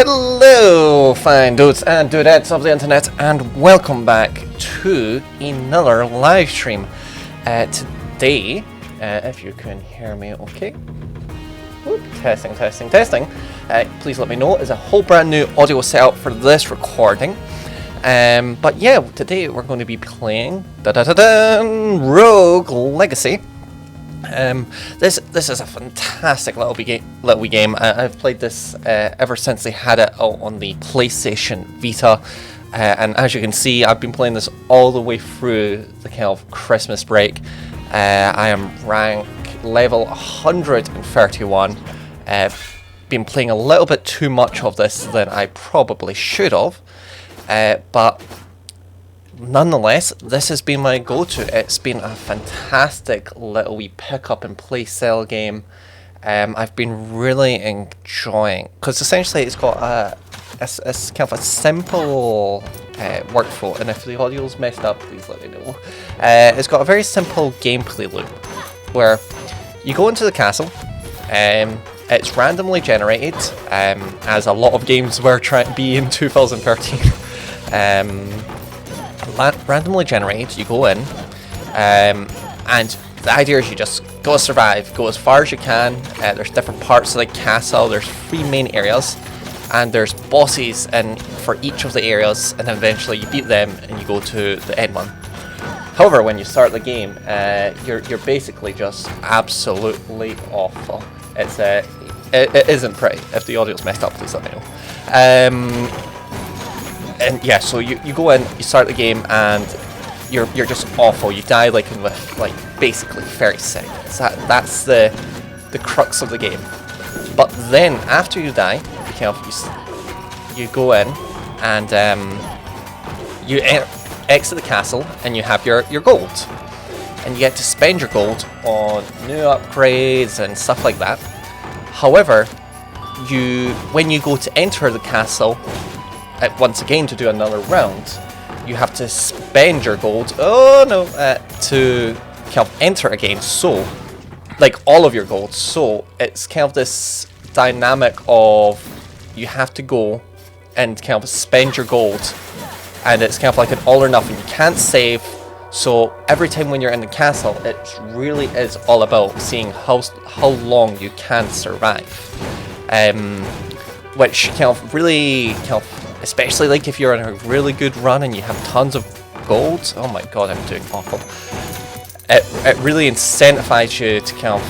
Hello, fine dudes and dudettes of the internet, and welcome back to another live stream. Today, if you can hear me okay. Whoop, testing. Please let me know. It's a whole brand new audio setup for this recording. But yeah, today we're going to be playing Rogue Legacy. This is a fantastic little wee game. I've played this ever since they had it out on the PlayStation Vita, and as you can see, I've been playing this all the way through the kind of Christmas break. I am rank level 131. Been playing a little bit too much of this than I probably should have, but nonetheless, this has been my go-to. It's been a fantastic little wee pick-up and play-sell game. I've been really enjoying, because essentially it's got a kind of a simple workflow, and if the audio's messed up, please let me know. It's got a very simple gameplay loop, where you go into the castle, it's randomly generated, as a lot of games were trying to be in 2013. Randomly generated, you go in, and the idea is you just go survive, go as far as you can. There's different parts of the castle, there's 3 main areas, and there's bosses in for each of the areas, and then eventually you beat them and you go to the end one. However, when you start the game, you're basically just absolutely awful. It isn't pretty. If the audio's messed up, please let me know. And yeah, so you go in, you start the game, and you're just awful. You die with basically 30 seconds. That's the crux of the game. But then after you die, you go in and you exit the castle, and you have your gold, and you get to spend your gold on new upgrades and stuff like that. However, when you go to enter the castle, once again to do another round, you have to spend your gold to kind of enter again, so like all of your gold. So it's kind of this dynamic of you have to go and kind of spend your gold, and it's kind of like an all or nothing. You can't save, so every time when you're in the castle, it really is all about seeing how long you can survive, which kind of really especially like if you're in a really good run and you have tons of gold. Oh my god, I'm doing awful. It really incentivizes you to kind of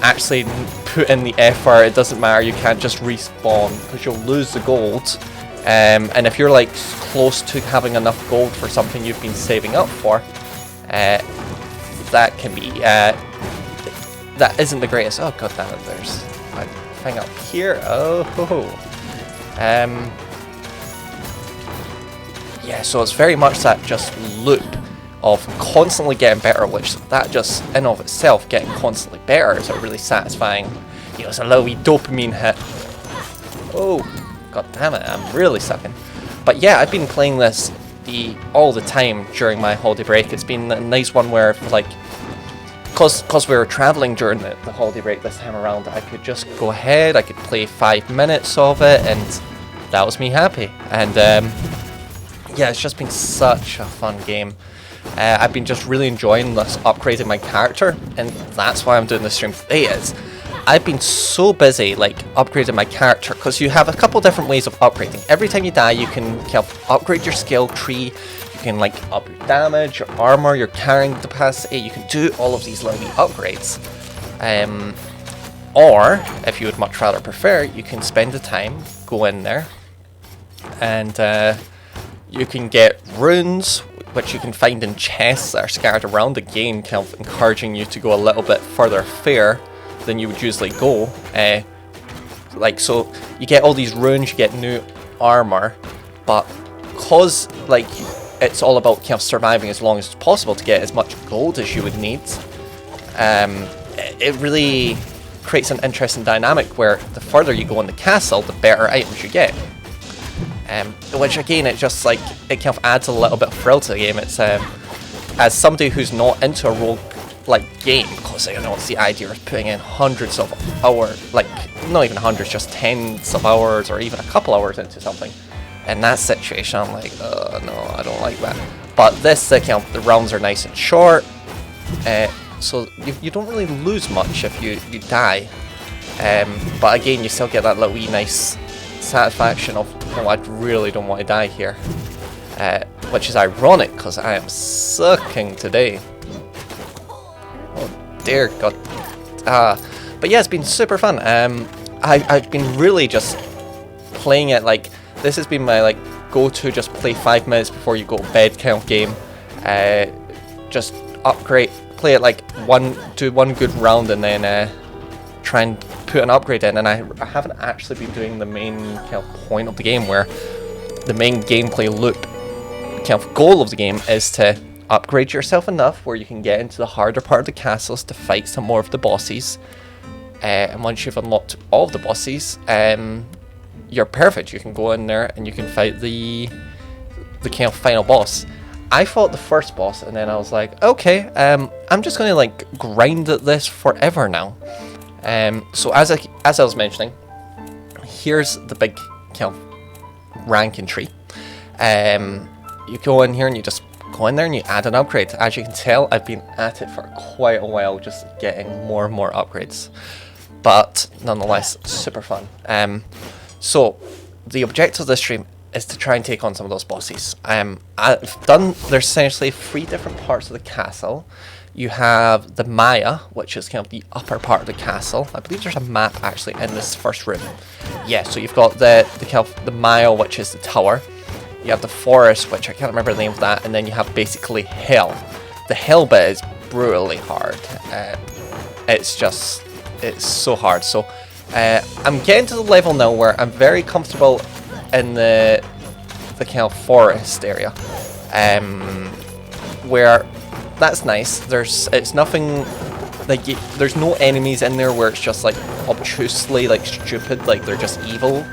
actually put in the effort. It doesn't matter, you can't just respawn, because you'll lose the gold. And if you're like close to having enough gold for something you've been saving up for, that can be that isn't the greatest. Oh god damn it, there's a thing up here. Oh ho ho. Yeah, so it's very much that just loop of constantly getting better, which that just in of itself, getting constantly better, is a really satisfying, it's a little wee dopamine hit. Oh, god damn it, I'm really sucking. But yeah, I've been playing this all the time during my holiday break. It's been a nice one where, like, because we were traveling during the holiday break this time around, I could just go ahead, I could play 5 minutes of it, and that was me happy. And yeah, it's just been such a fun game. I've been just really enjoying this, upgrading my character, and that's why I'm doing this stream today. I've been so busy upgrading my character, because you have a couple different ways of upgrading. Every time you die, you can kind of upgrade your skill tree. You can up your damage, your armor, your carrying capacity. You can do all of these little upgrades. Or, if you would much rather prefer, you can spend the time, go in there, and you can get runes, which you can find in chests that are scattered around, again kind of encouraging you to go a little bit further fair than you would usually go. So you get all these runes, you get new armor, but because it's all about kind of surviving as long as possible to get as much gold as you would need, it really creates an interesting dynamic where the further you go in the castle, the better items you get. Which again, it just it kind of adds a little bit of thrill to the game. It's as somebody who's not into a rogue like game, because I know it's the idea of putting in hundreds of hours, like not even hundreds, just tens of hours or even a couple hours into something. In that situation, I'm like, no, I don't like that. But this, the rounds are nice and short, so you don't really lose much if you die. But again, you still get that little wee nice satisfaction of, no, I really don't want to die here. Which is ironic, because I am sucking today. Oh dear God. But yeah, it's been super fun. I've been really just playing it like, this has been my like go-to, just play 5 minutes before you go to bed kind of game. Just upgrade, play it like do one good round and then try and put an upgrade in. And I haven't actually been doing the main kind of point of the game, where the main gameplay loop kind of goal of the game is to upgrade yourself enough where you can get into the harder part of the castles to fight some more of the bosses. And once you've unlocked all of the bosses, you're perfect. You can go in there and you can fight the kind of final boss. I fought the first boss and then I was like, okay, I'm just gonna like grind at this forever now. So as I was mentioning, here's the big kind of ranking tree. You go in here and you just go in there and you add an upgrade. As you can tell, I've been at it for quite a while, just getting more and more upgrades. But nonetheless, super fun. So the objective of this stream is to try and take on some of those bosses. There's essentially 3 different parts of the castle. You have the Maya, which is kind of the upper part of the castle. I believe there's a map actually in this first room. Yeah, so you've got the Maya, which is the tower. You have the forest, which I can't remember the name of that, and then you have basically hell. The hell bit is brutally hard. It's so hard. So I'm getting to the level now where I'm very comfortable in the kind of forest area, where that's nice. There's nothing like there's no enemies in there where it's just like obtusely like stupid, like they're just evil.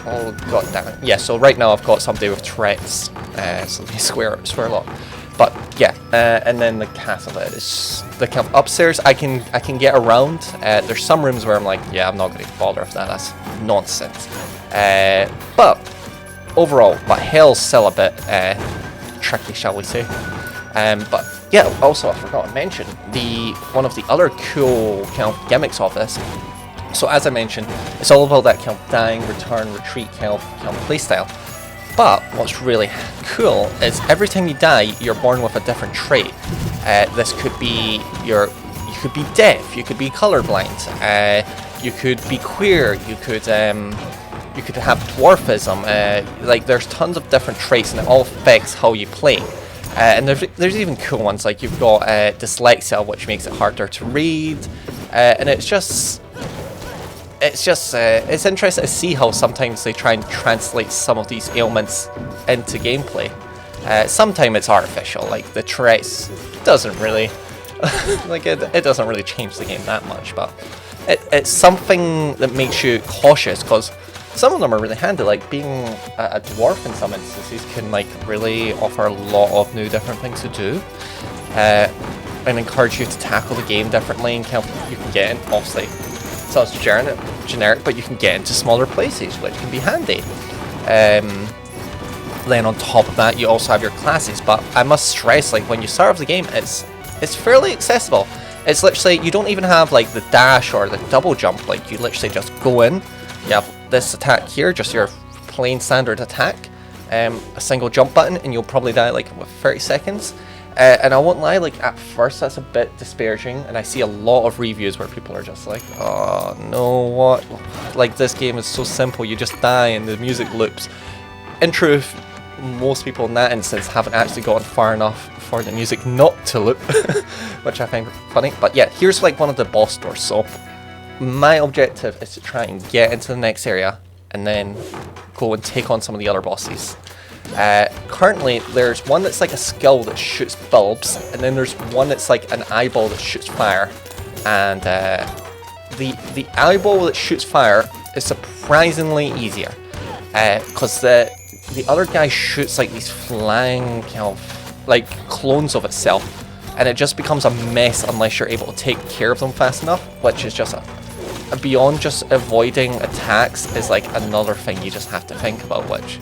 Oh god damn it. Yeah, so right now I've got somebody with Tourette's, so they swear a lot. But yeah, and then the castle is the kind of upstairs. I can get around. There's some rooms where I'm like, yeah, I'm not going to bother with that. That's nonsense. But overall, hell's still a bit tricky, shall we say? But yeah, also I forgot to mention one of the other cool kind of gimmicks of this. So as I mentioned, it's all about that kind of dying, return, retreat kind of playstyle. But what's really cool is every time you die, you're born with a different trait. This could be you could be deaf, you could be colorblind, you could be queer, you could have dwarfism. Like there's tons of different traits, and it all affects how you play. And there's even cool ones, like you've got dyslexia, which makes it harder to read, and it's interesting to see how sometimes they try and translate some of these ailments into gameplay. Sometimes it's artificial, like the Tourette's doesn't really, like it doesn't really change the game that much, but it's something that makes you cautious, because some of them are really handy, like being a dwarf in some instances can like really offer a lot of new different things to do. And encourage you to tackle the game differently, and you can get in, obviously, so it's generic, but you can get into smaller places, which can be handy. Then on top of that, you also have your classes, but I must stress, like when you start off the game, it's fairly accessible. It's literally, you don't even have like the dash or the double jump, like you literally just go in, you have this attack here, just your plain standard attack, a single jump button, and you'll probably die like with 30 seconds. And I won't lie, like at first that's a bit disparaging, and I see a lot of reviews where people are just like, oh no, what? Like this game is so simple, you just die and the music loops. In truth, most people in that instance haven't actually gotten far enough for the music not to loop, which I find funny. But yeah, here's like one of the boss doors. So my objective is to try and get into the next area and then go and take on some of the other bosses. Currently there's one that's like a skull that shoots bulbs, and then there's one that's like an eyeball that shoots fire, and the eyeball that shoots fire is surprisingly easier, because the other guy shoots like these flying kind of like clones of itself, and it just becomes a mess unless you're able to take care of them fast enough, which is just beyond just avoiding attacks is like another thing you just have to think about, which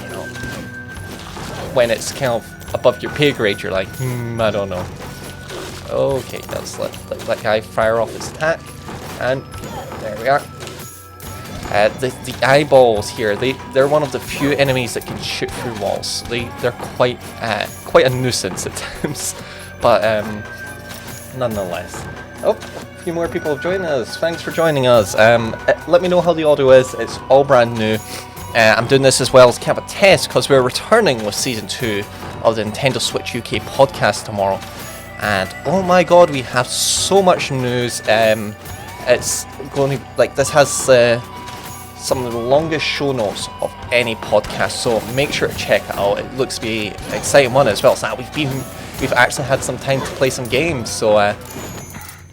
you know, when it's kind of above your pay grade, you're like, I don't know. Okay, let's let that guy fire off his attack, and there we are. The eyeballs here, they're one of the few enemies that can shoot through walls. They're quite a nuisance at times, but nonetheless. Oh, a few more people have joined us. Thanks for joining us. Let me know how the audio is. It's all brand new. I'm doing this as well as kind of a test because we're returning with Season 2 of the Nintendo Switch UK podcast tomorrow. And oh my god, we have so much news. It's going to, like, this has some of the longest show notes of any podcast, so make sure to check it out. It looks to be an exciting one as well. So we've actually had some time to play some games. So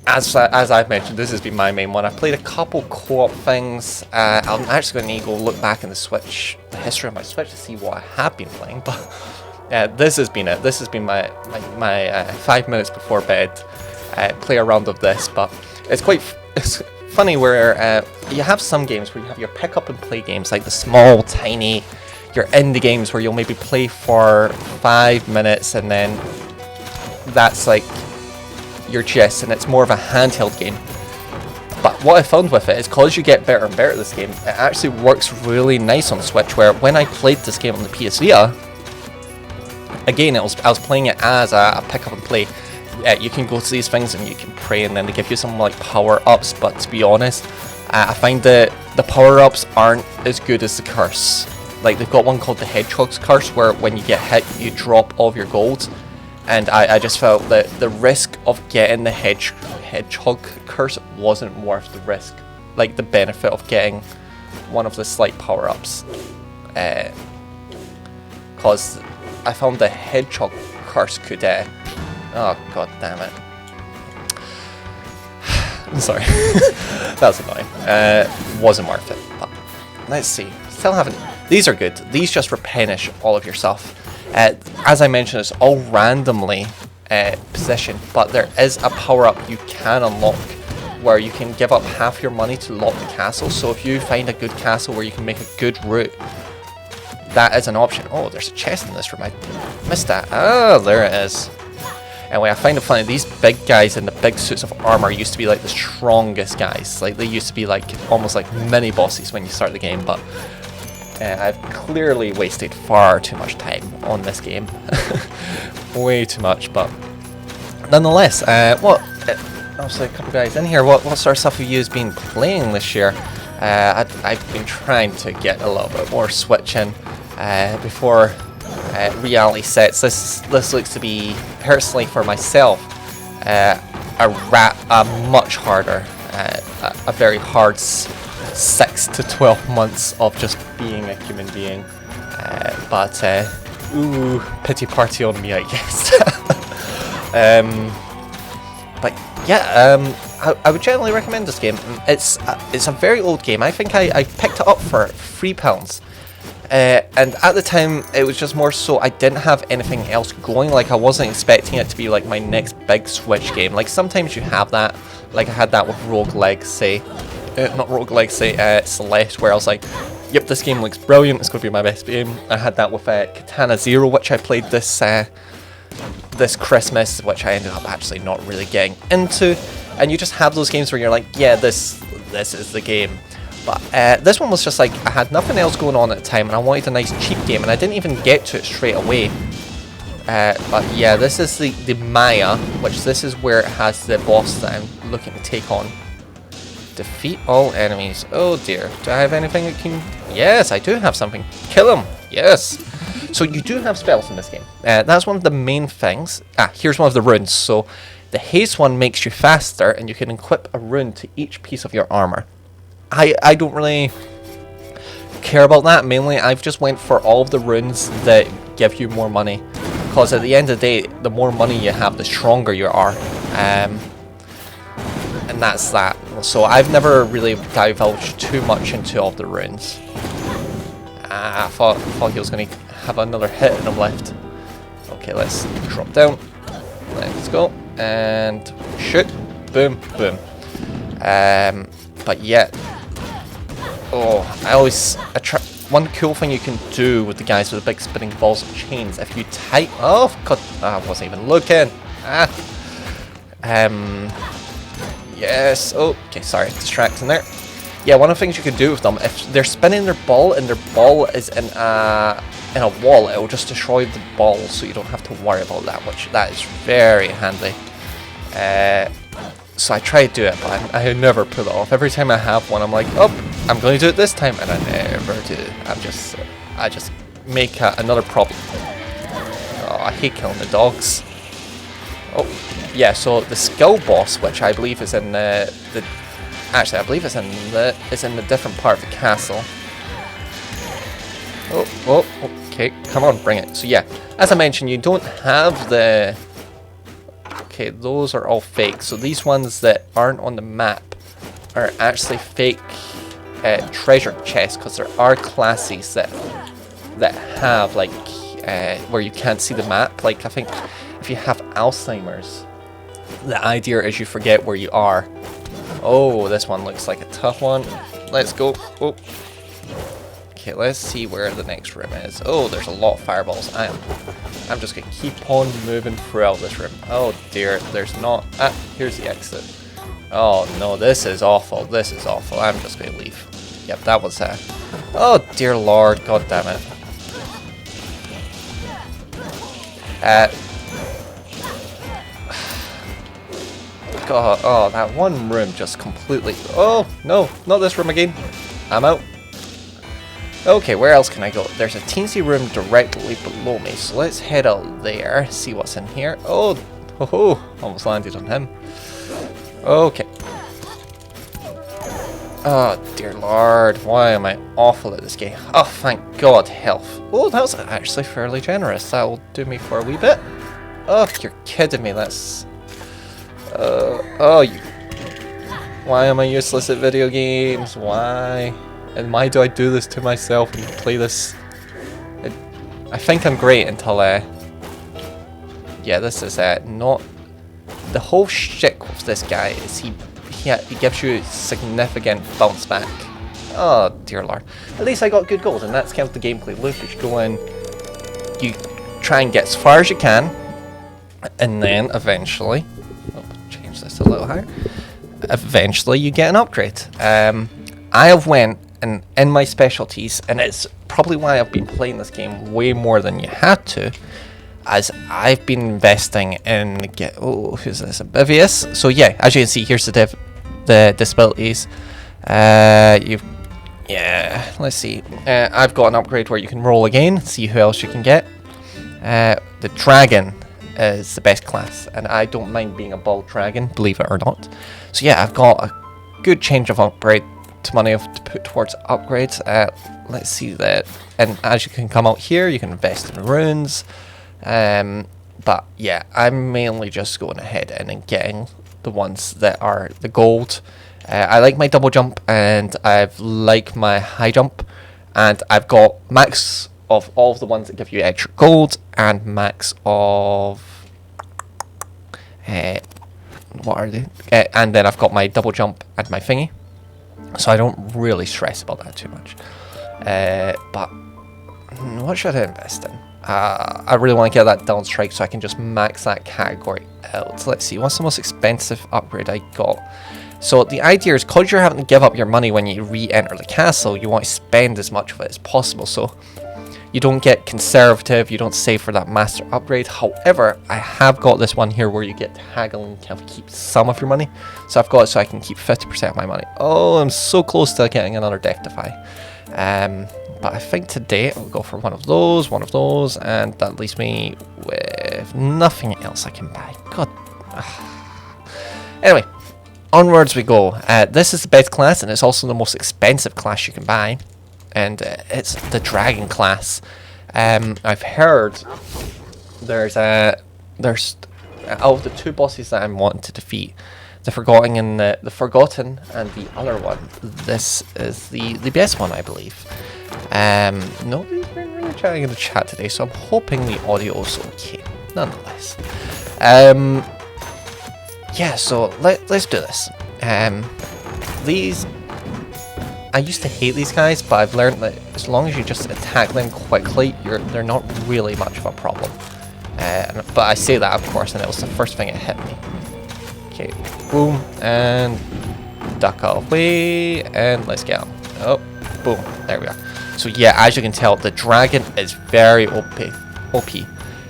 as I've mentioned, this has been my main one. I played a couple co-op things. I'm actually going to go look back in the history of my Switch to see what I have been playing. But this has been it. This has been my 5 minutes before bed. Play a round of this, but it's funny where you have some games where you have your pick up and play games, like the small, tiny, your indie games where you'll maybe play for 5 minutes and then that's like your gist, and it's more of a handheld game. But what I found with it is, because you get better and better at this game, it actually works really nice on Switch, where when I played this game on the PS Vita, again, I was playing it as a pick up and play. You can go to these things and you can pray, and then they give you some like power-ups, but to be honest, I find that the power-ups aren't as good as the curse. Like, they've got one called the Hedgehog's Curse, where when you get hit, you drop all of your gold, and I just felt that the risk of getting the Hedgehog Curse wasn't worth the risk, like the benefit of getting one of the slight power-ups, because I found the Hedgehog Curse could oh god damn it. I'm sorry. That was annoying. Wasn't worth it. But let's see. Still haven't. These are good. These just replenish all of your stuff. As I mentioned, it's all randomly positioned, but there is a power up you can unlock where you can give up half your money to lock the castle. So if you find a good castle where you can make a good route, that is an option. Oh, there's a chest in this room. I missed that. Oh, there it is. Anyway, I find it funny, these big guys in the big suits of armor used to be like the strongest guys. Like, they used to be like almost like mini bosses when you start the game, but I've clearly wasted far too much time on this game. Way too much, but nonetheless, obviously a couple guys in here, what sort of stuff have you been playing this year? I've been trying to get a little bit more Switch in before reality sets. This looks to be, personally for myself, a much harder, a very hard 6 to 12 months of just being a human being. But ooh, pity party on me, I guess. But yeah, I would generally recommend this game. It's a very old game. I think I picked it up for £3. And at the time, it was just more so I didn't have anything else going. Like, I wasn't expecting it to be like my next big Switch game. Like, sometimes you have that. Like, I had that with Celeste, where I was like, yep, this game looks brilliant, it's going to be my best game. I had that with Katana Zero, which I played this Christmas, which I ended up actually not really getting into. And you just have those games where you're like, yeah, this is the game. But this one was just like, I had nothing else going on at the time, and I wanted a nice cheap game, and I didn't even get to it straight away. But yeah, this is the Maya, which this is where it has the boss that I'm looking to take on. Defeat all enemies. Oh dear. Do I have anything that can... Yes, I do have something. Kill him. Yes. So you do have spells in this game. That's one of the main things. Here's one of the runes. So the haste one makes you faster, and you can equip a rune to each piece of your armor. I don't really care about that. Mainly, I've just went for all of the runes that give you more money. Because at the end of the day, the more money you have, the stronger you are. And that's that. So I've never really divulged too much into all of the runes. I thought he was going to have another hit in him left. Okay, let's drop down. Let's go. And shoot. Boom, boom. But yeah. Oh, one cool thing you can do with the guys with the big spinning balls and chains, if you type... Oh, God. I wasn't even looking. Yes. Oh, okay, sorry. Distracting there. Yeah, one of the things you can do with them, if they're spinning their ball and their ball is in a wall, it will just destroy the ball, so you don't have to worry about that much. That is very handy. So I try to do it, but I never pull it off. Every time I have one, I'm like, oh, I'm going to do it this time, and I never do. I just make another problem. Oh, I hate killing the dogs. Oh, yeah. So the skull boss, which I believe is in actually, I believe it's in the different part of the castle. Oh, okay, come on, bring it. So yeah, as I mentioned, you don't have the... Okay, those are all fake. So these ones that aren't on the map are actually fake treasure chests, because there are classes that have, like, where you can't see the map. Like, I think if you have Alzheimer's, the idea is you forget where you are. Oh, this one looks like a tough one. Let's go. Oh. Okay, let's see where the next room is. Oh, there's a lot of fireballs. I'm just gonna keep on moving throughout this room. Oh dear, there's not... here's the exit. Oh no, this is awful. This is awful. I'm just gonna leave. Yep, that was oh dear lord, god damn it. God, oh, that one room just completely... Oh, no, not this room again. I'm out. Okay, where else can I go? There's a teensy room directly below me, so let's head out there, see what's in here. Oh, ho ho, almost landed on him. Okay. Oh, dear lord, why am I awful at this game? Oh, thank god, health. Oh, that was actually fairly generous. That will do me for a wee bit. Oh, you're kidding me, that's... Why am I useless at video games? Why? And why do I do this to myself and play this? I think I'm great until, yeah, this is, not... The whole shtick with this guy is he gives you significant bounce back. Oh, dear lord. At least I got good goals, and that's kind of the gameplay loop. You go in, you try and get as far as you can, and then eventually... this a little higher. Eventually you get an upgrade. I have went and in my specialties, and it's probably why I've been playing this game way more than you had to, as I've been investing in who's this? Oblivious. So yeah, as you can see, here's the disabilities. Let's see. I've got an upgrade where you can roll again, see who else you can get. The dragon is the best class, and I don't mind being a bald dragon, believe it or not. So yeah, I've got a good change of upgrade to money to put towards upgrades. Let's see that, and as you can come out here, you can invest in runes. But yeah, I'm mainly just going ahead and getting the ones that are the gold. I like my double jump, and I've like my high jump, and I've got max of all of the ones that give you extra gold, and max of what are they? And then I've got my double jump and my thingy, so I don't really stress about that too much. But what should I invest in? I really want to get that down strike so I can just max that category out. Let's see, what's the most expensive upgrade I got? So the idea is, because you're having to give up your money when you re-enter the castle, you want to spend as much of it as possible, so you don't get conservative, you don't save for that master upgrade. However, I have got this one here where you get to haggle and kind of keep some of your money. So I've got it so I can keep 50% of my money. Oh, I'm so close to getting another Death Defy. But I think today I'll go for one of those, and that leaves me with nothing else I can buy. God. Anyway, onwards we go. This is the best class, and it's also the most expensive class you can buy. And it's the dragon class. I've heard there's out of the two bosses that I'm wanting to defeat, the Forgotten and the other one, this is the best one, I believe. Nobody's been really chatting in the chat today, so I'm hoping the audio is okay, nonetheless. Yeah, so let's do this. These, I used to hate these guys, but I've learned that as long as you just attack them quickly, they're not really much of a problem. But I say that, of course, and it was the first thing that hit me. Okay, boom, and duck away, and let's get him. Oh, boom, there we are. So yeah, as you can tell, the dragon is very OP.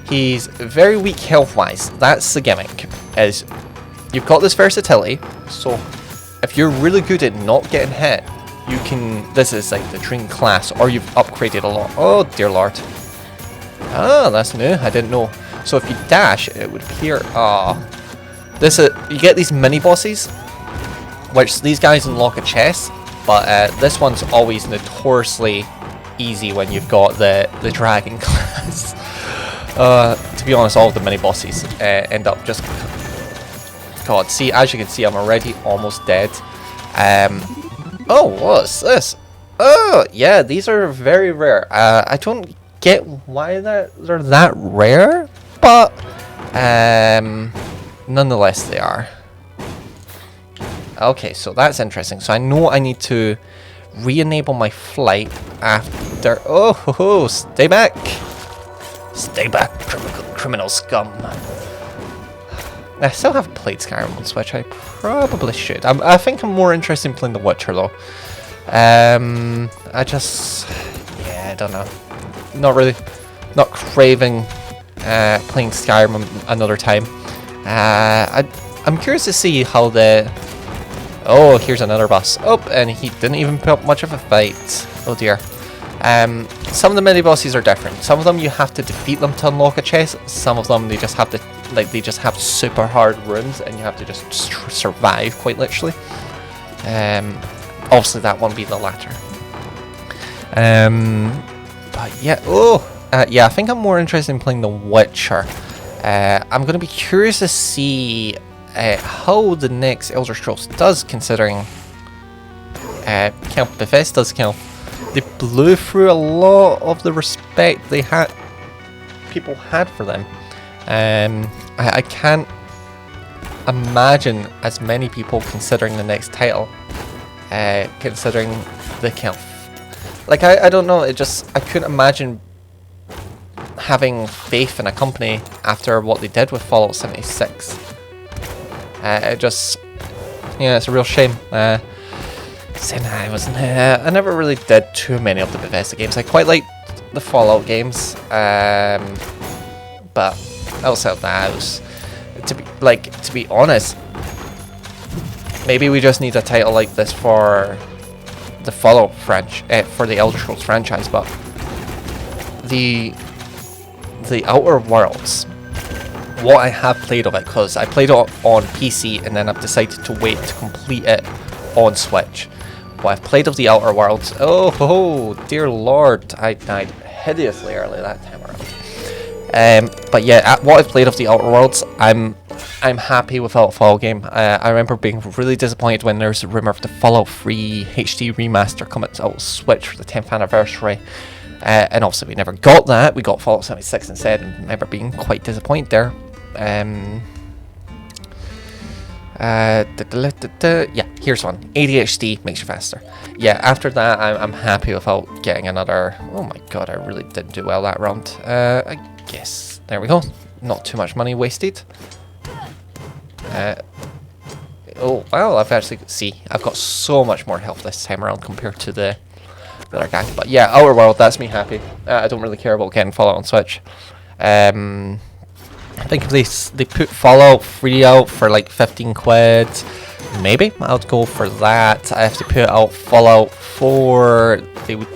He's very weak health-wise. That's the gimmick, is you've got this versatility, so if you're really good at not getting hit, you can, this is like the dream class, or you've upgraded a lot. Oh dear lord. Ah, that's new, I didn't know. So if you dash, it would appear, this is, you get these mini bosses, which these guys unlock a chest, but this one's always notoriously easy when you've got the dragon class. To be honest, all of the mini bosses end up just, God, see, as you can see, I'm already almost dead. Oh, what's this? Oh, yeah, these are very rare. I don't get why they're that rare, but nonetheless they are. Okay, so that's interesting. So I know I need to re-enable my flight after... Oh, ho, ho, stay back! Stay back, criminal scum. I still haven't played Skyrim on Switch. I probably should. I think I'm more interested in playing The Witcher though. I just... Yeah, I don't know. Not craving playing Skyrim another time. I'm curious to see how the... Oh, here's another boss. Oh, and he didn't even put up much of a fight. Oh dear. Some of the mini bosses are different. Some of them you have to defeat them to unlock a chest. Some of them they just have to, like, they just have super hard rooms and you have to just survive quite literally. Obviously that won't be the latter. But yeah, yeah, I think I'm more interested in playing The Witcher. I'm gonna be curious to see how the next Elder Scrolls does, considering Bethesda's they blew through a lot of the respect people had for them. I can't imagine as many people considering the next title, considering the like I don't know, I couldn't imagine having faith in a company after what they did with Fallout 76. It just, yeah, it's a real shame. Saying I never really did too many of the Bethesda games. I quite liked the Fallout games, but outside of that, I was, to be honest, maybe we just need a title like this for the Fallout for the Elder Scrolls franchise. But the Outer Worlds, what I have played of it, because I played it on PC and then I've decided to wait to complete it on Switch. What I've played of the Outer Worlds, oh dear lord, I died hideously early that time around. But yeah, what I've played of the Outer Worlds, I'm happy with the Fallout game. I remember being really disappointed when there's a rumour of the Fallout 3 HD remaster coming out Switch for the 10th anniversary. And obviously we never got that. We got Fallout 76 instead, and I remember being quite disappointed there. Yeah, here's one. ADHD makes you faster. Yeah, after that, I'm happy without getting another... Oh my god, I really didn't do well that round. I guess. There we go. Not too much money wasted. Oh, well, I've actually... See, I've got so much more health this time around compared to the other guy. But yeah, Outer World, that's me happy. I don't really care about getting Fallout on Switch. I think if they put Fallout 3 out for like 15 quid, maybe I'll go for that. I have to put out Fallout 4, they would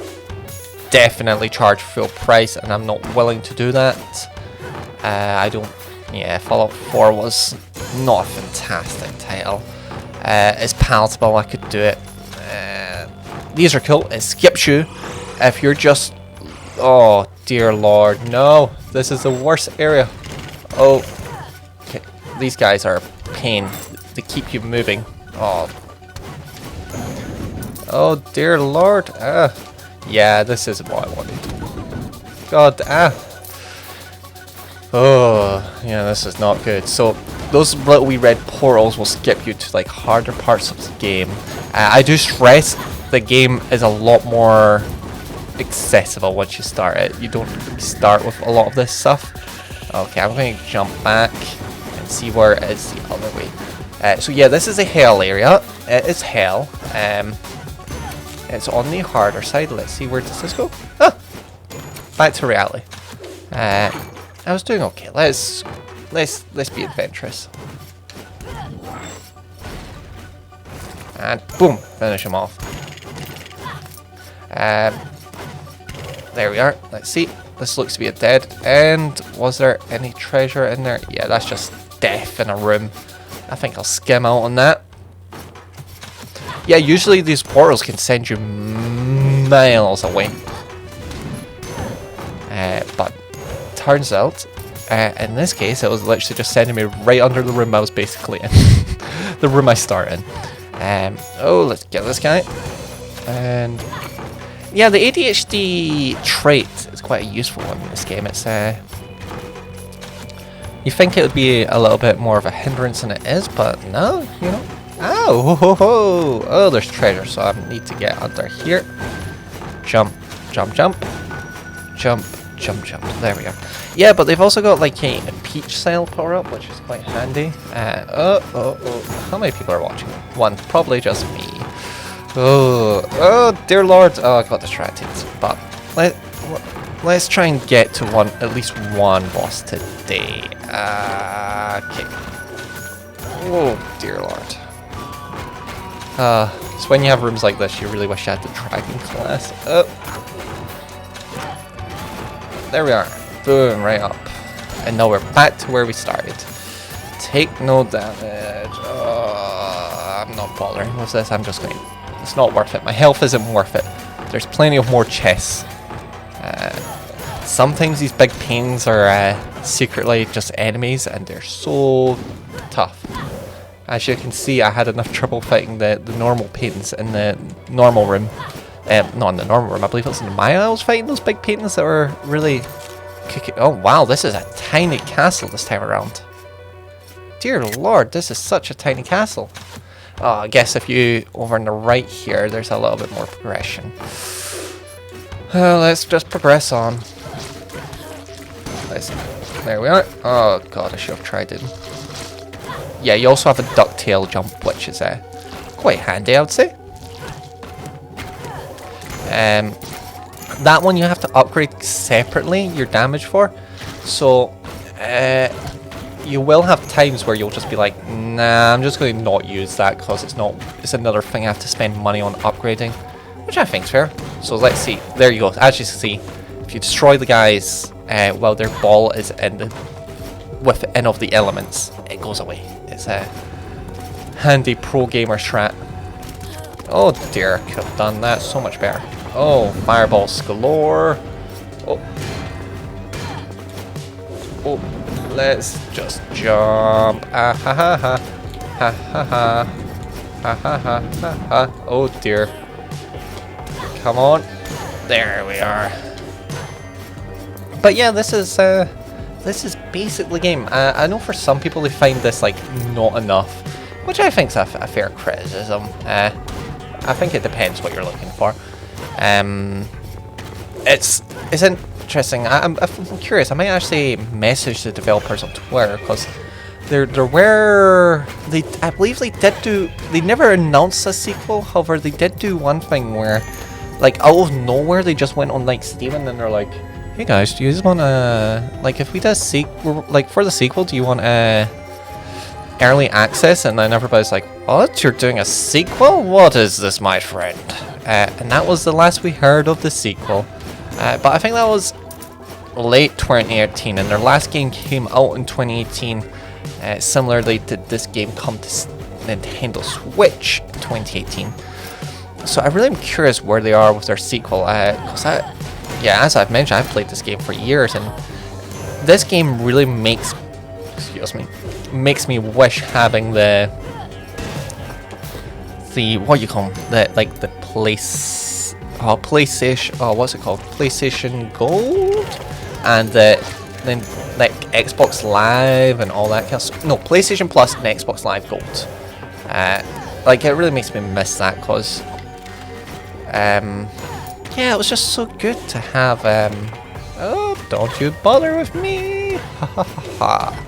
definitely charge full price, and I'm not willing to do that. Yeah, Fallout 4 was not a fantastic title. It's palatable, I could do it. These are cool. It skips you if you're just... Oh dear lord, no, this is the worst area. Oh, okay. These guys are a pain. They keep you moving. Oh dear lord. Yeah, this isn't what I wanted. God, Oh, yeah, this is not good. So, those little wee red portals will skip you to like harder parts of the game. I do stress the game is a lot more accessible once you start it. You don't start with a lot of this stuff. Okay, I'm going to jump back and see where it is the other way. So yeah, this is a hell area. It is hell. It's on the harder side. Let's see, where does this go? Ah! Back to reality. I was doing okay. Let's be adventurous. And boom, finish him off. There we are. Let's see. This looks to be a dead end. Was there any treasure in there? Yeah, that's just death in a room. I think I'll skim out on that. Yeah, usually these portals can send you miles away. But turns out, in this case, it was literally just sending me right under the room I was basically in. The room I start in. Oh, let's get this guy. And yeah, the ADHD trait is quite a useful one in this game. It's you think it would be a little bit more of a hindrance than it is, but no, you know. Oh, ho, ho, ho. Oh, there's treasure, so I need to get under here. Jump, jump, jump, jump, jump, jump. There we go. Yeah, but they've also got like a peach style power up, which is quite handy. How many people are watching? One, probably just me. Oh dear lord. Oh, I got distracted. But let's try and get to at least one boss today. Okay. Oh dear lord. So when you have rooms like this, you really wish you had the dragon class. Oh. There we are. Boom, right up. And now we're back to where we started. Take no damage. Oh, I'm not bothering with this. I'm just going. It's not worth it. My health isn't worth it. There's plenty of more chests. Sometimes these big pains are secretly just enemies, and they're so tough. As you can see, I had enough trouble fighting the normal paintings in the normal room. Not in the normal room, I believe it was in the Maya I was fighting those big paintings that were really kicking. Oh wow, this is a tiny castle this time around. Dear lord, this is such a tiny castle. Oh, I guess if you, over on the right here, there's a little bit more progression. Let's just progress on. There we are. Oh god, I should have tried it. Yeah, you also have a ducktail jump, which is quite handy, I would say. That one you have to upgrade separately your damage for. So, you will have times where you'll just be like, nah, I'm just going to not use that because it's another thing I have to spend money on upgrading, which I think is fair. So let's see. There you go. As you can see, if you destroy the guys while their ball is within of the elements, it goes away. It's a handy pro gamer strat. Oh dear, I could have done that so much better. Oh, fireballs galore. Oh. Oh, let's just jump. Ah ha ha ha. Ha ha ha. Ha ha ha ha ha. Oh dear. Come on. There we are. But yeah, this is basically the game. I know for some people they find this like not enough, which I think is a fair criticism. I think it depends what you're looking for. It's interesting. I'm curious. I might actually message the developers on Twitter because I believe they never announced a sequel. However, they did do one thing where, like out of nowhere, they just went on like Steam and then they're like, "Hey guys, do you just want like if we do a sequel, like for the sequel, do you want early access?" And then everybody's like, "What? You're doing a sequel? What is this, my friend?" And that was the last we heard of the sequel. But I think that was late 2018, and their last game came out in 2018. Similarly, did this game come to Nintendo Switch in 2018. So I really am curious where they are with their sequel. Because as I've mentioned, I've played this game for years, and this game really makes me wish having the what you call them, the place PlayStation, what's it called? PlayStation Gold, and then like Xbox Live and all that kind of stuff. No, PlayStation Plus and Xbox Live Gold. Like it really makes me miss that, cause yeah, it was just so good to have. Oh, don't you bother with me! Ha ha ha ha.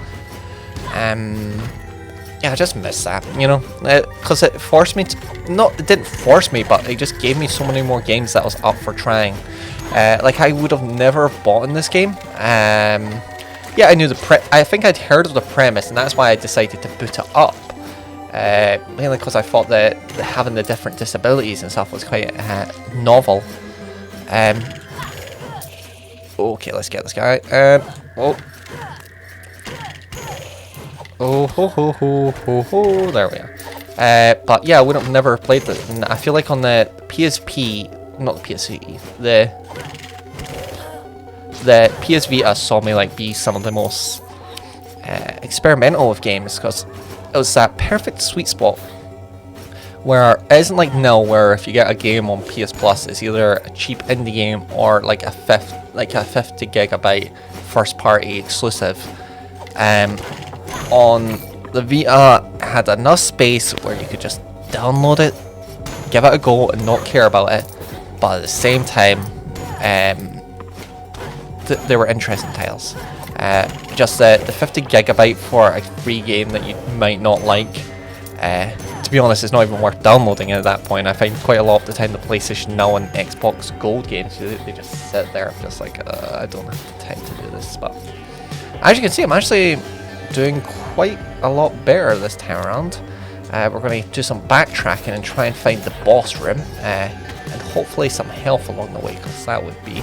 Yeah, I just miss that, you know, because it forced me to, it didn't force me, but it just gave me so many more games that I was up for trying. Like, I would have never bought in this game. Yeah, I knew I think I'd heard of the premise, and that's why I decided to boot it up. Mainly because I thought that having the different disabilities and stuff was quite novel. Okay, let's get this guy. Oh ho ho ho ho ho! There we are. But yeah, I would have never played this. And I feel like on the PSP, not the PSP, the PS Vita saw me like be some of the most experimental with games, because it was that perfect sweet spot where it isn't like now, where if you get a game on PS Plus, it's either a cheap indie game or like a 50 gigabyte first party exclusive. On the Vita, it had enough space where you could just download it, give it a go, and not care about it. But at the same time, they were interesting titles. Just the 50 gigabyte for a free game that you might not like. To be honest, it's not even worth downloading at that point. I find quite a lot of the time the PlayStation Now and Xbox Gold games, they just sit there. I'm just like, I don't have the time to do this. But as you can see, I'm actually doing quite a lot better this time around. We're going to do some backtracking and try and find the boss room, and hopefully some health along the way, because that would be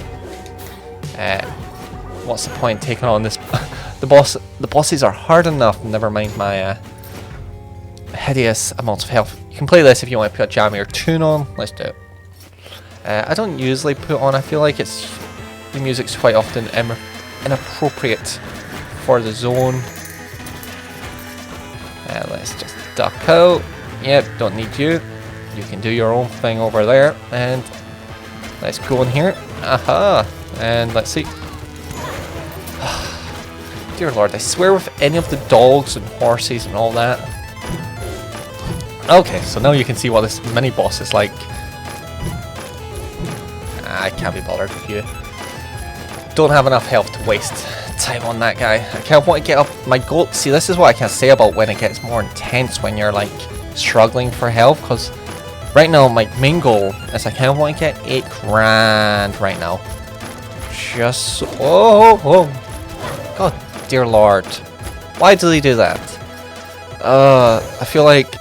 what's the point taking on this? The bosses are hard enough, never mind my hideous amounts of health. You can play this if you want to put a jammy or tune on. Let's do it. I don't usually put on, I feel like the music's quite often inappropriate for the zone. Let's just duck out. Yep, don't need you. You can do your own thing over there. And let's go in here. Aha! And let's see. Dear Lord, I swear with any of the dogs and horses and all that. Okay, so now you can see what this mini boss is like. I can't be bothered with you. Don't have enough health to waste time on that guy. I kind of want to get up my goal. See, this is what I can say about when it gets more intense, when you're like struggling for health, because right now my main goal is I kind of want to get 8 grand right now. Just oh God, dear Lord, why do they do that? I feel like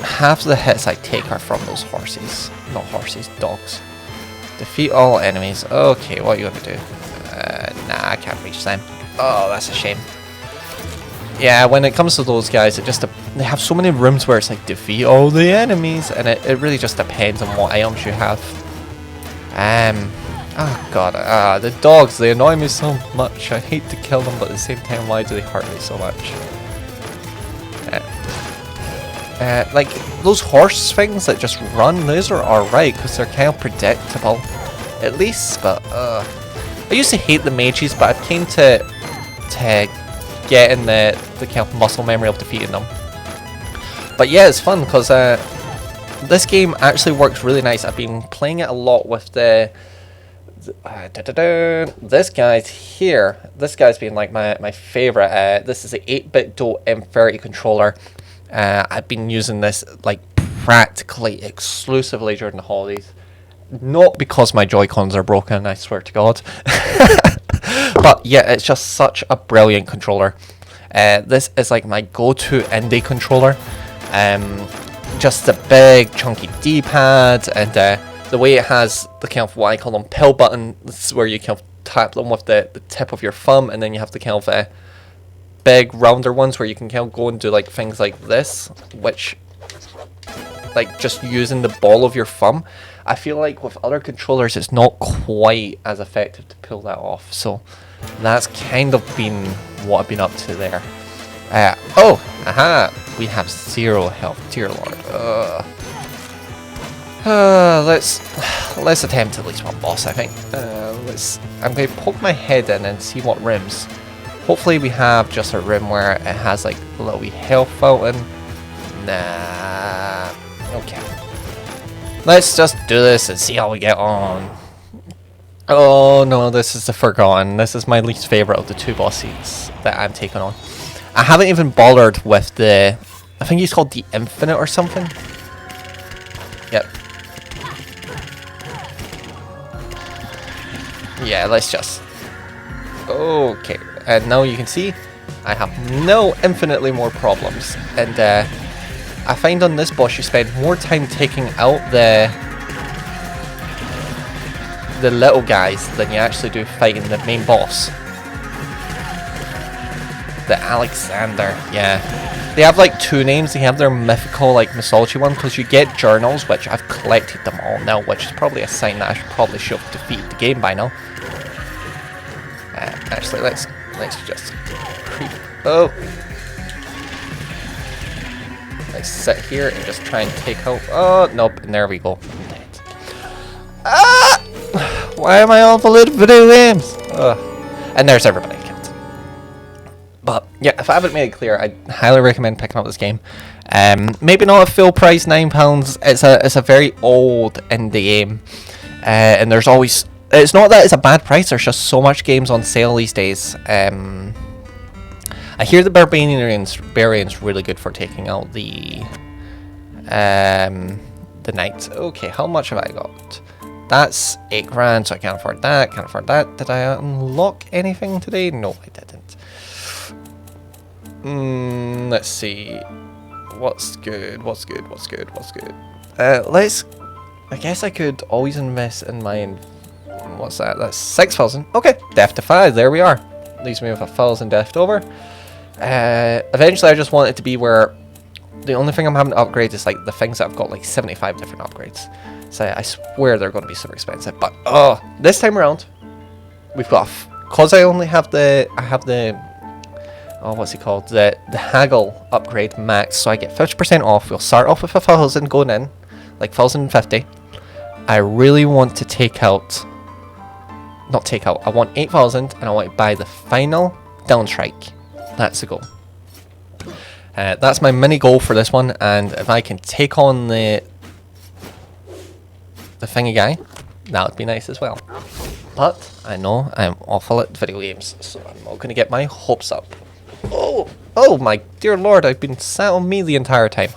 half the hits I take are from those horses. Not horses, dogs. Defeat all enemies. Okay, what are you gonna do? Nah, I can't reach them. Oh, that's a shame. Yeah, when it comes to those guys, they have so many rooms where it's like defeat all the enemies, and it really just depends on what items you have. Oh god, the dogs, they annoy me so much. I hate to kill them, but at the same time, why do they hurt me so much? Like those horse things that just run, those are alright because they're kind of predictable, at least. But I used to hate the mages, but I've came to get in the kind of muscle memory of defeating them. But yeah, it's fun because this game actually works really nice. I've been playing it a lot with this guy's here. This guy's been like my favorite. This is an 8-bit Dual M30 controller. I've been using this like practically exclusively during the holidays. Not because my Joy-Cons are broken, I swear to God. But yeah, it's just such a brilliant controller. This is like my go-to indie controller. Just the big chunky D-pad, and the way it has the kind of what I call them pill buttons, where you kind of tap them with the tip of your thumb, and then you have the kind of big rounder ones where you can kind of go and do like things like this, which like just using the ball of your thumb. I feel like with other controllers it's not quite as effective to pull that off, so that's kind of been what I've been up to there. We have 0 health, dear Lord. Let's attempt at least one boss, I think. I'm going to poke my head in and see what rooms. Hopefully we have just a room where it has like a little wee health fountain. Nah. Okay. Let's just do this and see how we get on. Oh no, this is the Forgotten. This is my least favourite of the two bosses that I'm taking on. I haven't even bothered with the... I think he's called the Infinite or something. Yep. Yeah, let's just... Okay, and now you can see I have no infinitely more problems. And I find on this boss you spend more time taking out the little guys than you actually do fighting the main boss. The Alexander, yeah. They have like two names. They have their mythical like mythology one because you get journals, which I've collected them all now, which is probably a sign that I should have defeated the game by now. Actually, let's just creep. Oh, let's sit here and just try and take out. Oh nope, and there we go. I'm dead. Ah! Why am I on the little video games? And there's everybody killed. But yeah, if I haven't made it clear, I highly recommend picking up this game. Maybe not a full price, £9. It's a very old indie game, and there's always. It's not that it's a bad price. There's just so much games on sale these days. I hear the Barbarian's really good for taking out the Knights. Okay, how much have I got? That's £8 so I can't afford that, can't afford that. Did I unlock anything today? No, I didn't. Let's see. What's good? I guess I could always invest in my... What's that? That's 6,000. Okay, death to 5, there we are. Leaves me with 1,000 death over. Eventually I just want it to be where the only thing I'm having to upgrade is like the things that I've got like 75 different upgrades. So I swear they're going to be super expensive. But this time around, we've got, because I have the what's it called? The haggle upgrade max, so I get 50% off. We'll start off with 1,000 going in, like 1,050. I really want to I want 8,000 and I want to buy the final downstrike. That's the goal. That's my mini goal for this one, and if I can take on the thingy guy, that would be nice as well. But I know I'm awful at video games, so I'm not going to get my hopes up. Oh my dear lord, I've been sat on me the entire time.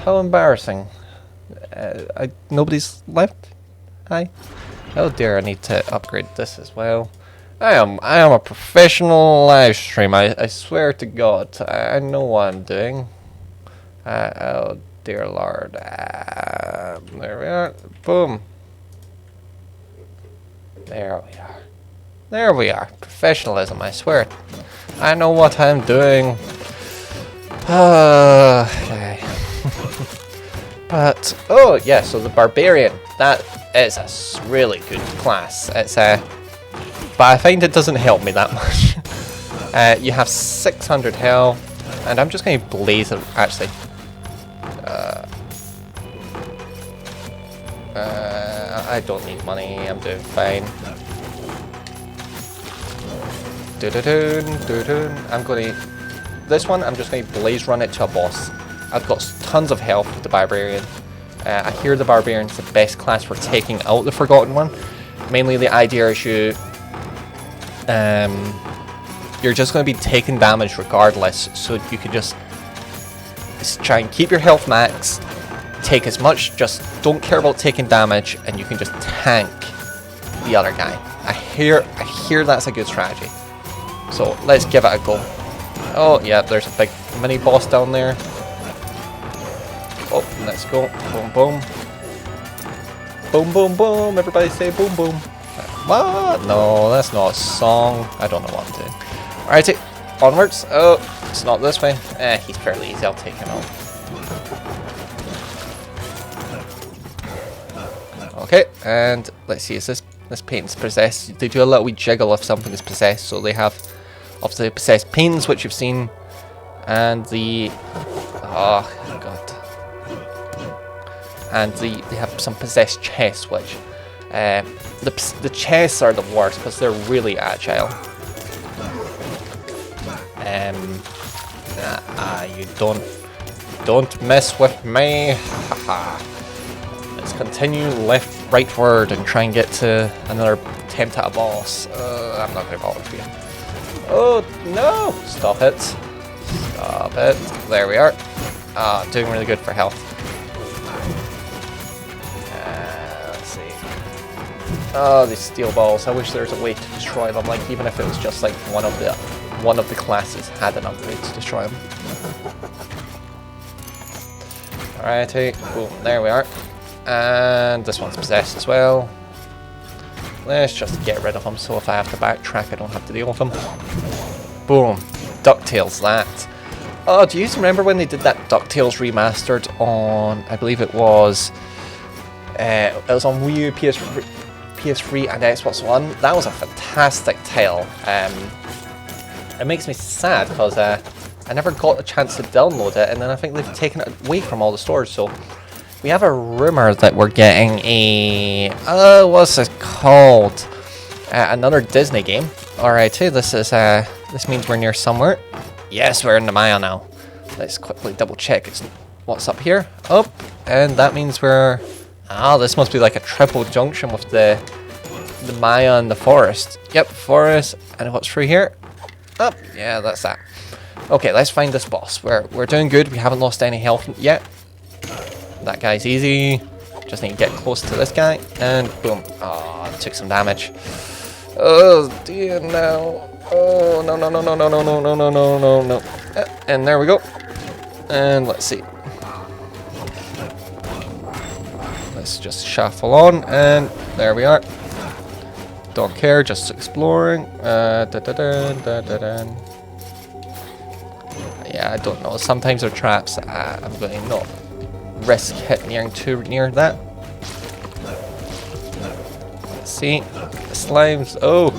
How embarrassing. Nobody's left? Hi. Oh dear, I need to upgrade this as well. I am a professional live stream. I swear to God, I know what I'm doing. Oh dear lord. There we are. Boom. There we are. There we are. Professionalism, I swear. I know what I'm doing. Okay. But, oh yeah, so the Barbarian. That is a really good class. But I find it doesn't help me that much. You have 600 health, and I'm just going to blaze it, actually. I don't need money, I'm doing fine. I'm going to... This one, I'm just going to blaze run it to a boss. I've got tons of health with the Barbarian. I hear the Barbarian's the best class for taking out the Forgotten one. Mainly the idea is you're just going to be taking damage regardless, so you can just try and keep your health max, take as much, just don't care about taking damage, and you can just tank the other guy. I hear that's a good strategy. So let's give it a go. Oh yeah, there's a big mini boss down there. Oh, let's go. Boom, boom. Boom, boom, boom. Everybody say boom, boom. What? No, that's not a song. I don't know what I'm doing. Alrighty, onwards. Oh, it's not this way. He's fairly easy. I'll take him out. Okay, and let's see. Is this paint's possessed? They do a little wee jiggle if something is possessed. So they have obviously possessed paintings, which you've seen, and the oh god. and they have some possessed chests, which the chests are the worst because they're really agile. You don't mess with me. Haha. Let's continue rightward and try and get to another attempt at a boss. I'm not going to bother with you. Oh no! Stop it. Stop it. There we are. Doing really good for health. Let's see. Oh, these steel balls. I wish there was a way to destroy them. Like, even if it was just like one of the classes had an upgrade to destroy them. Alrighty. Boom. There we are. And this one's possessed as well. Let's just get rid of them, so if I have to backtrack, I don't have to deal with them. Boom. DuckTales, that. Oh, do you remember when they did that DuckTales remastered on, I believe it was on Wii U, PS3 and Xbox One? That was a fantastic tale. It makes me sad because I never got a chance to download it, and then I think they've taken it away from all the stores, so we have a rumor that we're getting a, what's it called? Another Disney game. Alrighty, this means we're near somewhere. Yes, we're in the Maya now. Let's quickly double check what's up here. Up, and that means we're, this must be like a triple junction with the Maya and the forest. Yep, forest, and what's through here? Up, yeah, that's that. Okay, let's find this boss. We're doing good, we haven't lost any health yet. That guy's easy. Just need to get close to this guy. And boom. Oh, took some damage. Oh dear, no. Oh, no, no, no, no, no, no, no, no, no, no, no, no. And there we go. And let's see. Let's just shuffle on. And there we are. Don't care, just exploring. Yeah, I don't know. Sometimes they're traps. I'm going to not risk hitting too near that. Let's see. The slimes. Oh.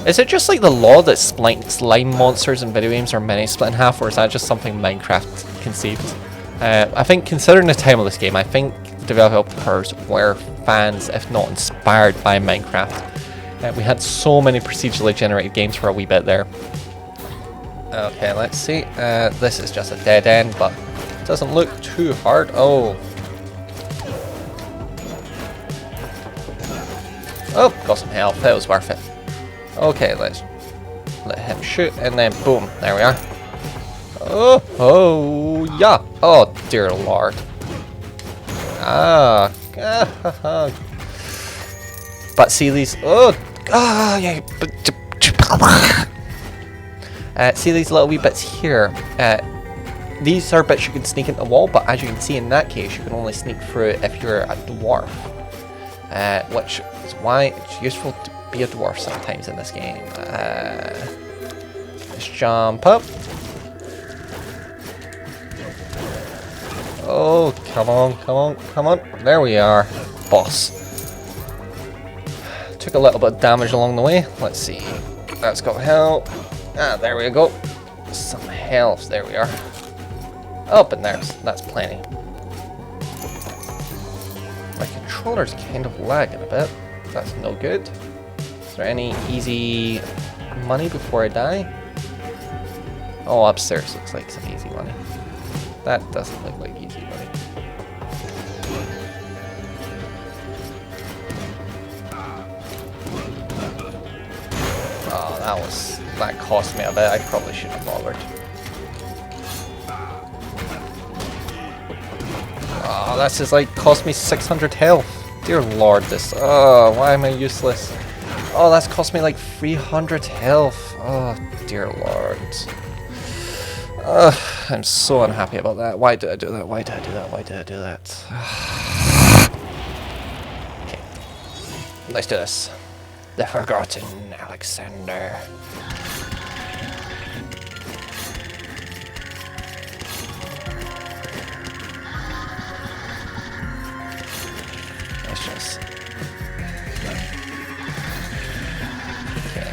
Is it just like the law that slime monsters in video games are mini split in half, or is that just something Minecraft conceived? I think, considering the time of this game, I think the developers were fans, if not inspired by Minecraft. We had so many procedurally generated games for a wee bit there. Okay, let's see. This is just a dead end, but doesn't look too hard. Oh. Oh, got some health. That was worth it. Okay, let's let him shoot, and then boom, there we are. Oh, yeah. Oh, dear lord. But see these, yeah. See these little wee bits here. These are bits you can sneak into the wall, but as you can see in that case, you can only sneak through it if you're a dwarf. Which is why it's useful to be a dwarf sometimes in this game. Let's jump up. Oh, come on, come on, come on. There we are. Boss. Took a little bit of damage along the way. Let's see. That's got health. There we go. Some health. There we are. Up and that's plenty. My controller's kind of lagging a bit. That's no good. Is there any easy money before I die? Oh, upstairs looks like some easy money. That doesn't look like easy money. Oh, that cost me a bit. I probably shouldn't have bothered. Oh, this is like cost me 600 health. Dear lord, this. Oh, why am I useless? Oh, that's cost me like 300 health. Oh, dear lord. I'm so unhappy about that. Why did I do that? Why did I do that? Why did I do that? Okay. Let's do this. The Forgotten Alexander. Let's just... Okay.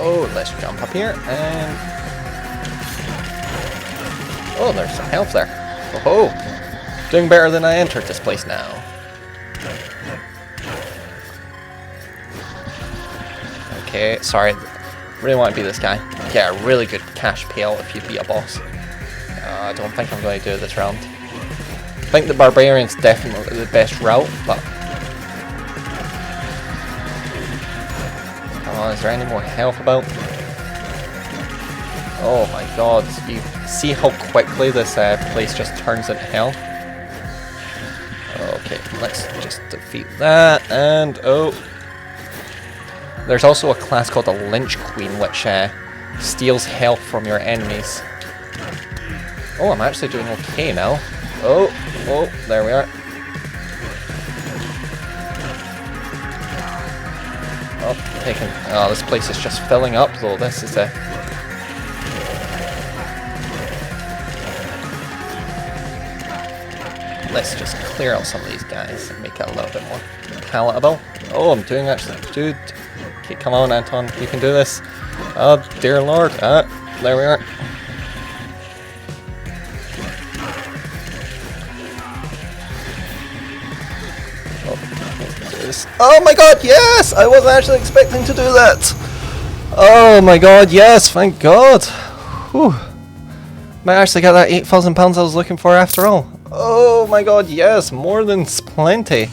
Oh, let's jump. up here, and... Oh, there's some health there. Oh, doing better than I entered this place now. Okay, sorry. Really want to be this guy. Get a really good cash payout if you beat a boss. I don't think I'm going to do this round. I think the Barbarian's definitely the best route, but... Come on, is there any more health about? Oh my god, you see how quickly this place just turns into hell? Okay, let's just defeat that, and oh... There's also a class called the Lynch Queen, which steals health from your enemies. Oh, I'm actually doing okay now. Oh, there we are. Oh, this place is just filling up though. This is a... Let's just clear out some of these guys and make it a little bit more palatable. Oh, I'm doing actually... Dude. Okay, come on, Anton. You can do this. Oh, dear lord. There we are. Oh my god, yes! I wasn't actually expecting to do that! Oh my god, yes, thank god! Whew. Might actually get that £8,000 I was looking for after all. Oh my god, yes, more than plenty.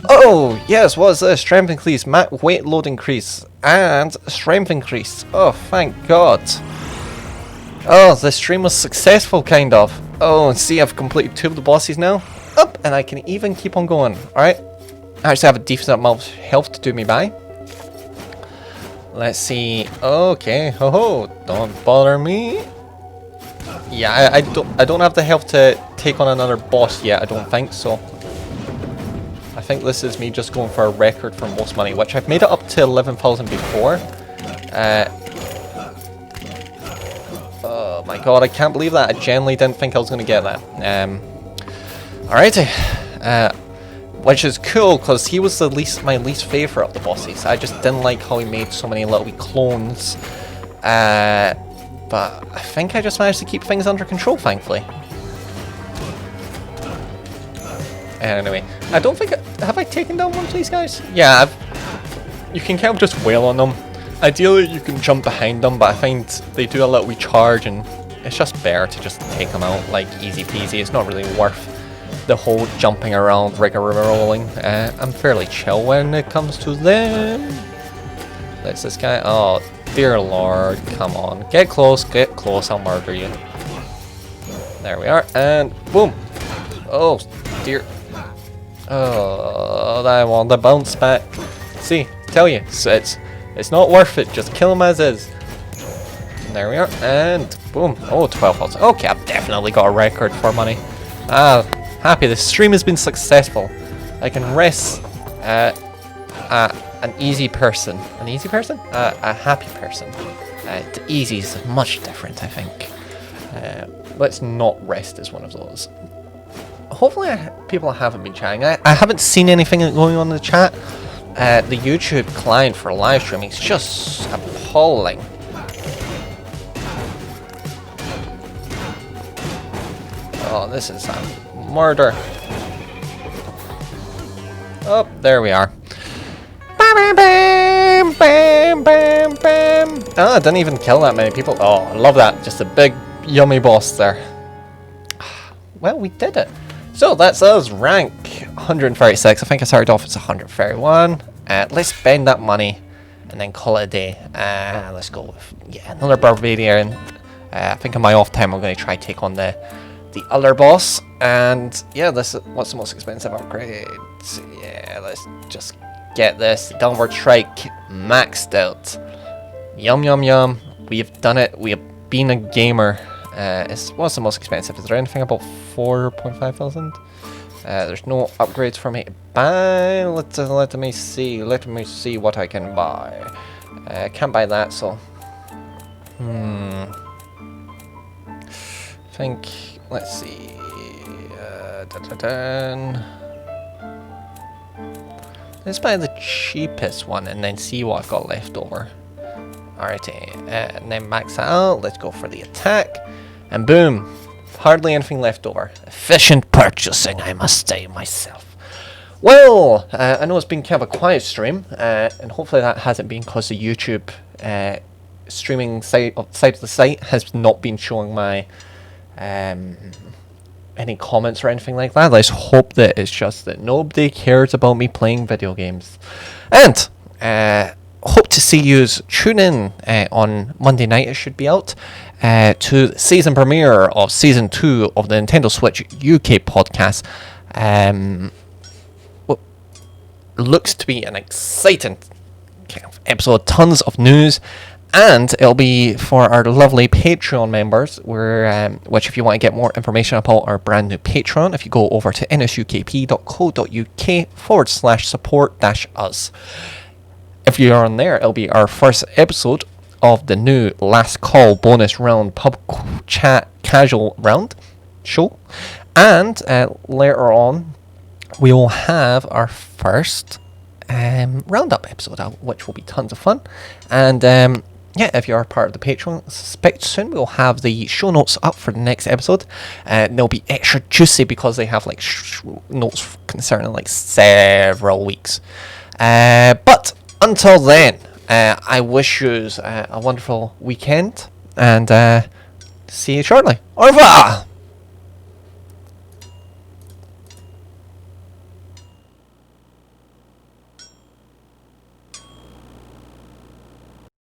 Oh, yes, what is this? Strength increase, weight load increase, and strength increase. Oh, thank god. Oh, this stream was successful, kind of. Oh, and see, I've completed 2 of the bosses now. Up, and I can even keep on going. Alright. I actually have a decent amount of health to do me by. Let's see. Okay, ho, don't bother me. Yeah, I don't have the health to take on another boss yet, I don't think so. I think this is me just going for a record for most money, which I've made it up to 11,000 before. Oh my god, I can't believe that. I genuinely didn't think I was going to get that. Alrighty. Which is cool, because he was my least favourite of the bosses. I just didn't like how he made so many little wee clones. But I think I just managed to keep things under control, thankfully. Anyway, I don't think... Have I taken down one of these guys? Yeah, you can kind of just wail on them. Ideally, you can jump behind them, but I find they do a little wee charge, and it's just better to just take them out, like, easy peasy. It's not really worth the whole jumping around, rigmarolling. I'm fairly chill when it comes to them. That's this guy. Oh, dear lord, come on. Get close, I'll murder you. There we are, and boom. Oh, dear. Oh, that one, the bounce back. See, tell you, it's not worth it. Just kill him as is. There we are, and boom. Oh, 12,000. Okay, I've definitely got a record for money. Happy. The stream has been successful. I can rest an easy person. An easy person? A happy person. The easy is much different, I think. Let's not rest as one of those. Hopefully people haven't been chatting. I haven't seen anything going on in the chat. The YouTube client for live streaming is just appalling. Oh, this is a murder. Oh, there we are. Bam, bam, bam, bam, bam. Oh, I didn't even kill that many people. Oh, I love that. Just a big, yummy boss there. Well, we did it. So that's us, rank 136. I think I started off as 131. Let's spend that money and then call it a day. Let's go with another Barbarian. I think on my off time I'm going to try take on the other boss. And yeah, this is what's the most expensive upgrade. Yeah, let's just get this downward strike maxed out. Yum yum yum. We have done it. We have been a gamer. What's the most expensive? Is there anything about 4,500? There's no upgrades for me to buy. Let me see what I can buy. I can't buy that, so think. Let's see. Let's buy the cheapest one and then see what I've got left over. Alrighty, and then max out. Let's go for the attack. And boom. Hardly anything left over. Efficient purchasing, I must say myself. Well, I know it's been kind of a quiet stream, and hopefully that hasn't been because the YouTube streaming side of the site has not been showing my any comments or anything like that. Let's hope that it's just that nobody cares about me playing video games. And hope to see you tune in on Monday night. It should be out to the season premiere of season 2 of the Nintendo Switch UK podcast. What looks to be an exciting kind of episode, tons of news, and it'll be for our lovely Patreon members, which if you want to get more information about our brand new Patreon, if you go over to nsukp.co.uk/support-us. If you're on there, it'll be our first episode of the new Last Call bonus round pub chat casual round show. And later on, we will have our first roundup episode out, which will be tons of fun. And yeah, if you are part of the Patreon, I suspect soon we'll have the show notes up for the next episode. They'll be extra juicy because they have like notes concerning like several weeks. But until then, I wish you a wonderful weekend and see you shortly. Au revoir!